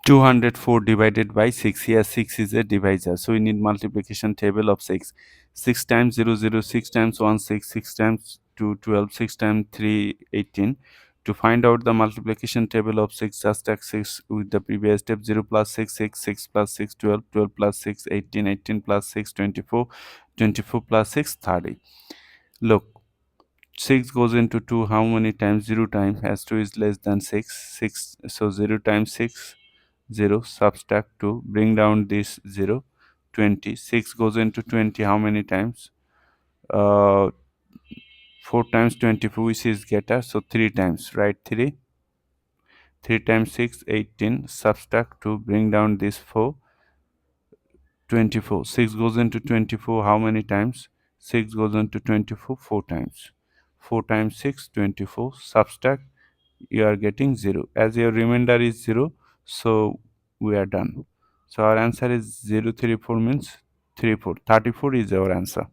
204 divided by 6. Here 6 is a divisor, so we need multiplication table of 6. 6 times 0, 0, 6 times 1, 6, 6 times 2, 12, 6 times 3, 18. To find out the multiplication table of 6, just take 6 with the previous step. 0 plus 6, 6, 6 plus 6, 12, 12 plus 6, 18, 18 plus 6, 24, 24 plus 6, 30. Look, 6 goes into 2 how many times? 0 times, as 2 is less than 6, so 0 times 6, 0, subtract 2, bring down this 0, 20. 6 goes into 20 how many times? 4 times 24, which is getter, so 3 times, right? 3 times 6, 18, subtract 2, bring down this 4, 24. 6 goes into 24 how many times? 6 goes into 24 4 times. 4 times 6, 24, subtract, you are getting 0. As your remainder is 0, so we are done. So our answer is 034 means 34. 34 is our answer.